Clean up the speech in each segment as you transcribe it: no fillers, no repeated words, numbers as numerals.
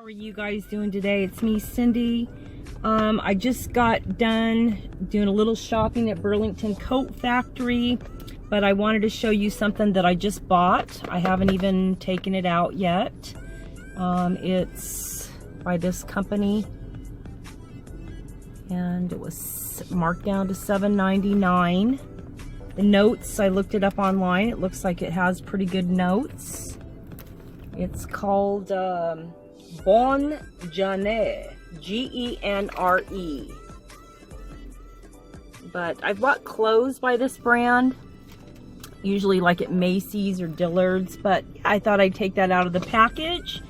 How are you guys doing today? It's me, Cindy. I just got done doing a little shopping at Burlington Coat Factory, but I wanted to show you something that I just bought. I haven't even taken it out yet. It's by this company, and it was marked down to $7.99. The notes, I looked it up online. It looks like it has pretty good notes. It's called genere, G-E-N-R-E. But I've bought clothes by this brand, usually like at Macy's or Dillard's, but I thought I'd take that out of the package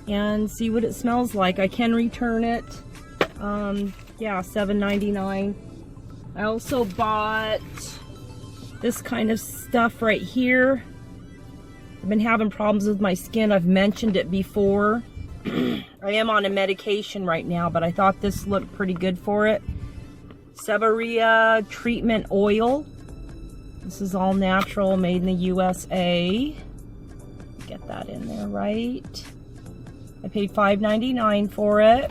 and see what it smells like. I can return it. Yeah, $7.99. I also bought this kind of stuff right here. I've been having problems with my skin. I've mentioned it before. I am on a medication right now, but I thought this looked pretty good for it. SEBORRHEA treatment oil. This is all natural, made in the USA. Get that in there right. I paid $5.99 for it.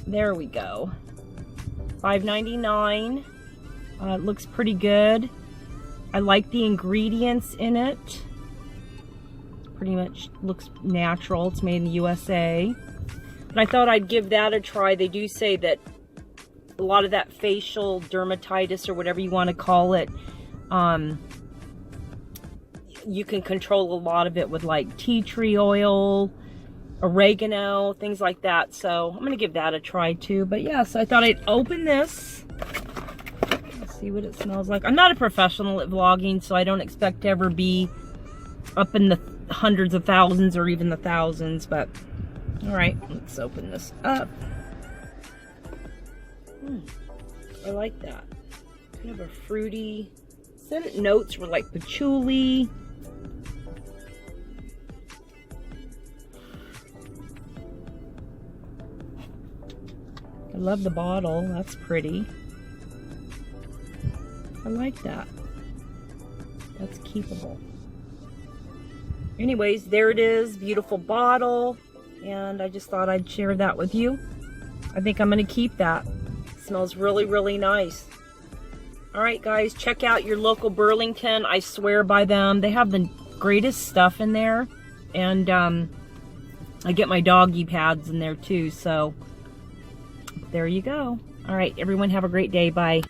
There we go. $5.99. It looks pretty good. I like the ingredients in it. Pretty much looks natural. It's made in the USA. But I thought I'd give that a try. They do say that a lot of that facial dermatitis, or whatever you want to call it, you can control a lot of it with like tea tree oil, oregano, things like that. So I'm gonna give that a try too. But yeah, so I thought I'd open this. Let's see what it smells like. I'm not a professional at vlogging, so I don't expect to ever be up in the hundreds of thousands or even the thousands, but all right, let's open this up. I like that. Kind of a fruity. Scent notes were like patchouli. I love the bottle. That's pretty. I like that. That's keepable. Anyways, there it is. Beautiful bottle. And I just thought I'd share that with you. I think I'm going to keep that. It smells really, really nice. Alright guys, check out your local Burlington. I swear by them. They have the greatest stuff in there. And I get my doggy pads in there too. So there you go. Alright, everyone have a great day. Bye.